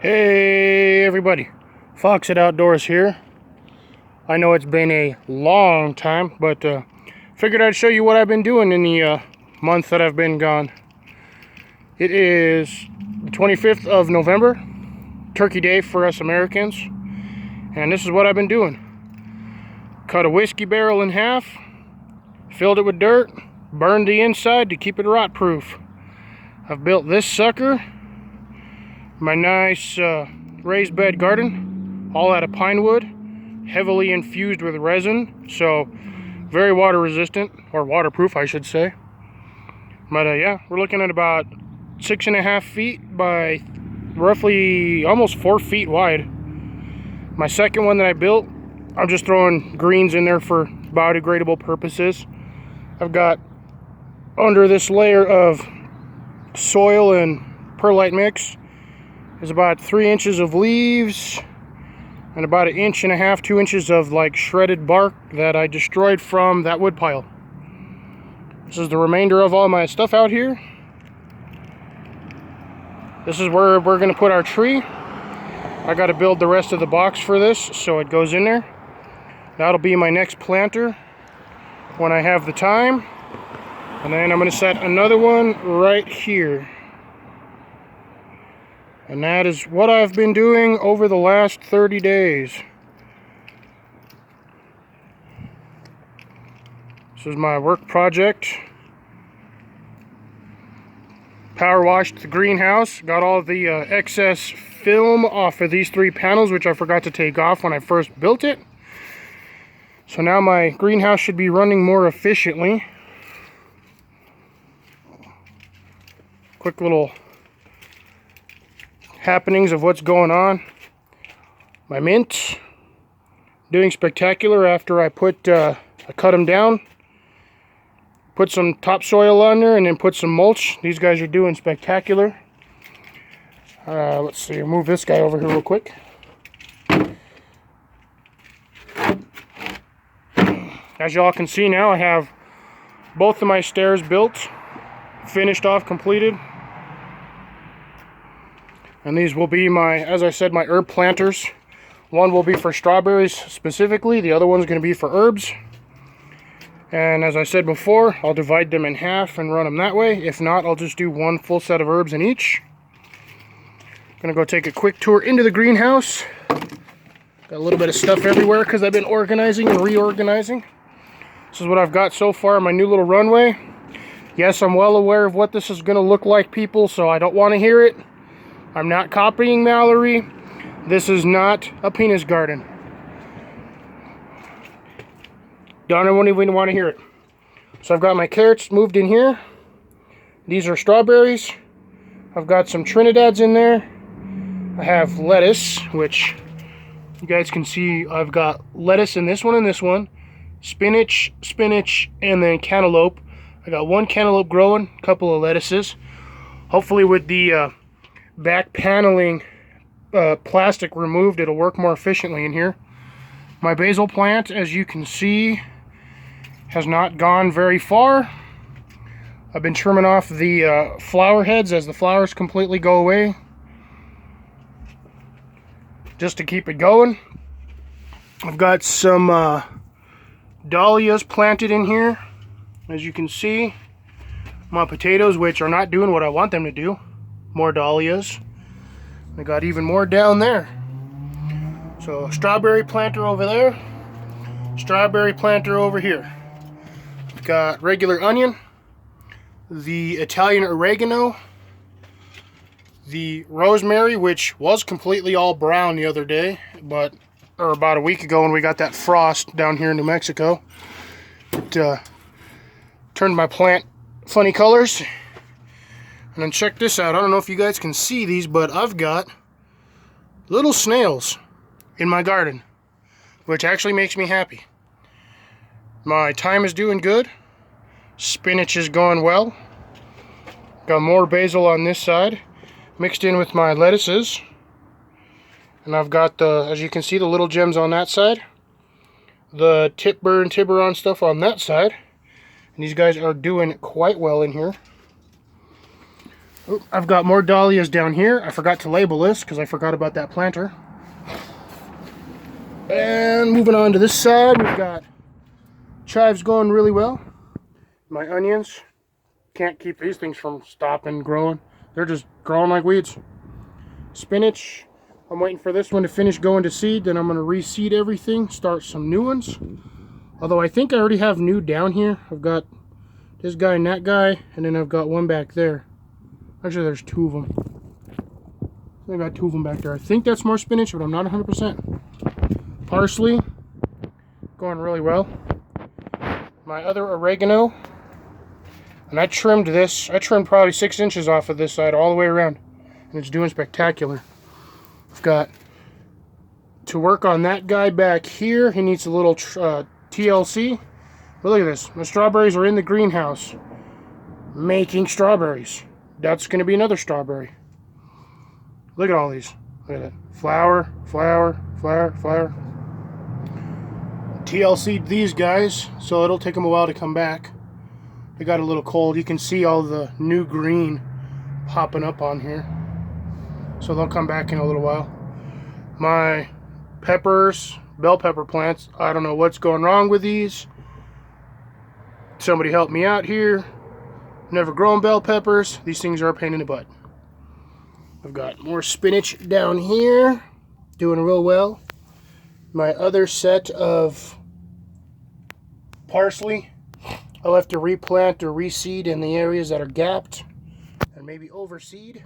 Hey everybody, Fox at Outdoors here. I know it's been a long time, but figured I'd show you what I've been doing in the month that I've been gone. It is the 25th of November, Turkey Day for us Americans, and this is what I've been doing. Cut a whiskey barrel in half, filled it with dirt, burned the inside to keep it rot proof. I've built this sucker, my nice raised bed garden, all out of pine wood, heavily infused with resin, so very water resistant, or waterproof I should say. But yeah, we're looking at about 6.5 feet by roughly almost 4 feet wide. My second one that I built, I'm just throwing greens in there for biodegradable purposes. I've got under this layer of soil and perlite mix is about 3 inches of leaves and about 1.5 inches, 2 inches of like shredded bark that I destroyed from that wood pile. This is the remainder of all my stuff out here. This is where we're going to put our tree. I got to build the rest of the box for this so it goes in there. That'll be my next planter when I have the time. And then I'm going to set another one right here. And that is what I've been doing over the last 30 days. This is my work project. Power washed the greenhouse. Got all the excess film off of these 3 panels, which I forgot to take off when I first built it. So now my greenhouse should be running more efficiently. Quick little happenings of what's going on. My mint doing spectacular after I cut them down, put some topsoil on there, and then put some mulch. These guys are doing spectacular. Let's see, I'll move this guy over here real quick. As y'all can see now, I have both of my stairs built, finished off, completed. And these will be my, as I said, my herb planters. One will be for strawberries specifically. The other one's going to be for herbs. And as I said before, I'll divide them in half and run them that way. If not, I'll just do one full set of herbs in each. Gonna go take a quick tour into the greenhouse. Got a little bit of stuff everywhere because I've been organizing and reorganizing. This is what I've got so far, my new little runway. Yes, I'm well aware of what this is going to look like, people, so I don't want to hear it. I'm not copying Mallory. This is not a penis garden. Don't even want to hear it. So I've got my carrots moved in here. These are strawberries. I've got some Trinidad's in there. I have lettuce, which you guys can see I've got lettuce in this one and this one. Spinach, and then cantaloupe. I got 1 cantaloupe growing, a couple of lettuces. Hopefully with the back paneling plastic removed, it'll work more efficiently in here. My basil plant, as you can see, has not gone very far. I've been trimming off the flower heads as the flowers completely go away, just to keep it going. I've got some dahlias planted in here, as you can see. My potatoes, which are not doing what I want them to do. More dahlias. I got even more down there. So strawberry planter over there, strawberry planter over here. Got regular onion, the Italian oregano, the rosemary, which was completely all brown the other day, or about a week ago when we got that frost down here in New Mexico. It turned my plant funny colors. And then check this out. I don't know if you guys can see these, but I've got little snails in my garden, which actually makes me happy. My thyme is doing good. Spinach is going well. Got more basil on this side, mixed in with my lettuces. And I've got the, as you can see, the little gems on that side. The titbur and tiburon stuff on that side. And these guys are doing quite well in here. Oh, I've got more dahlias down here. I forgot to label this because I forgot about that planter. And moving on to this side, we've got chives going really well. My onions, can't keep these things from stopping growing. They're just growing like weeds. Spinach, I'm waiting for this one to finish going to seed, then I'm going to reseed everything, start some new ones. Although I think I already have new down here. I've got this guy and that guy, and then I've got one back there. Actually, there's two of them. I got two of them back there. I think that's more spinach, but I'm not 100%. Parsley, going really well. My other oregano, and I trimmed this. I trimmed probably 6 inches off of this side all the way around, and it's doing spectacular. I've got to work on that guy back here. He needs a little TLC. But look at this. My strawberries are in the greenhouse making strawberries. That's going to be another strawberry. Look at all these. Look at that. Flower, flower, flower, flower. TLC'd these guys, so it'll take them a while to come back. They got a little cold. You can see all the new green popping up on here. So they'll come back in a little while. My peppers, bell pepper plants, I don't know what's going wrong with these. Somebody help me out here. Never grown bell peppers. These things are a pain in the butt. I've got more spinach down here, doing real well. My other set of parsley, I'll have to replant or reseed in the areas that are gapped and maybe overseed.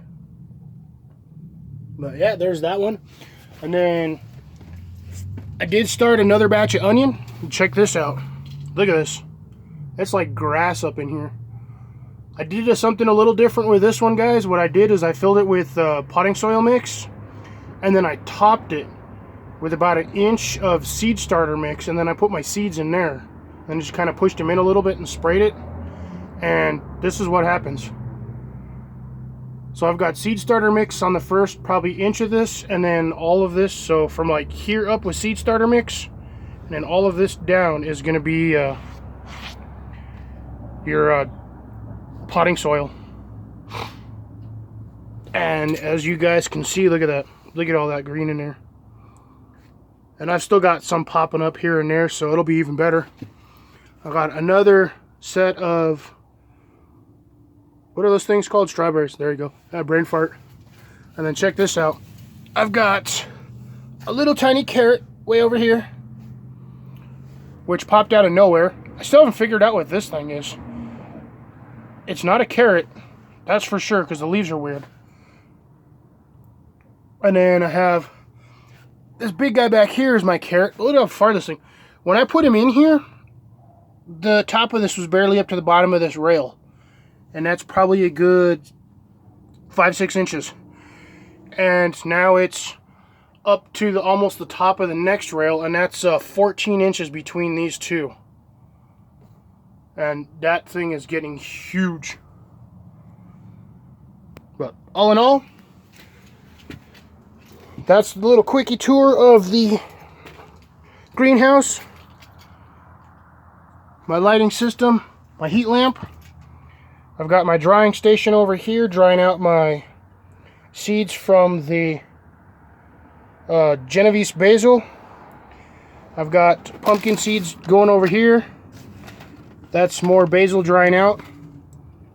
But yeah, there's that one. And then I did start another batch of onion. Check this out. Look at this. It's like grass up in here. I did something a little different with this one, guys. What I did is I filled it with potting soil mix, and then I topped it with about 1 inch of seed starter mix, and then I put my seeds in there and just kind of pushed them in a little bit and sprayed it. And this is what happens. So I've got seed starter mix on the first probably inch of this, and then all of this. So from like here up with seed starter mix, and then all of this down is going to be your potting soil. And as you guys can see, look at that. Look at all that green in there. And I've still got some popping up here and there, so it'll be even better. I've got another set of, what are those things called? Strawberries. There you go. Brain fart. And then check this out. I've got a little tiny carrot way over here, which popped out of nowhere. I still haven't figured out what this thing is. It's not a carrot, that's for sure, because the leaves are weird. And then I have this big guy back here is my carrot. Look how far this thing. When I put him in here, the top of this was barely up to the bottom of this rail. And that's probably a good 5-6 inches. And now it's up to almost the top of the next rail, and that's 14 inches between these two. And that thing is getting huge. But all in all, that's the little quickie tour of the greenhouse. My lighting system, my heat lamp. I've got my drying station over here, drying out my seeds from the Genovese basil. I've got pumpkin seeds going over here. That's more basil drying out.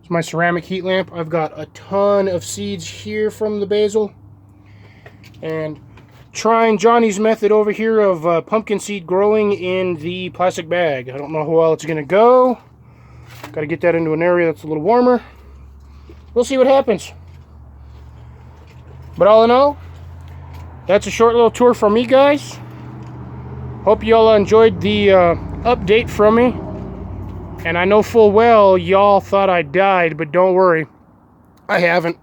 It's my ceramic heat lamp. I've got a ton of seeds here from the basil. And trying Johnny's method over here of pumpkin seed growing in the plastic bag. I don't know how well it's going to go. Got to get that into an area that's a little warmer. We'll see what happens. But all in all, that's a short little tour from me, guys. Hope you all enjoyed the update from me. And I know full well y'all thought I died, but don't worry. I haven't.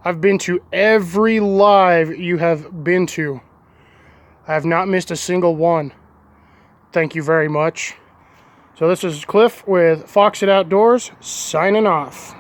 I've been to every live you have been to. I have not missed a single one. Thank you very much. So this is Cliff with Fox It Outdoors, signing off.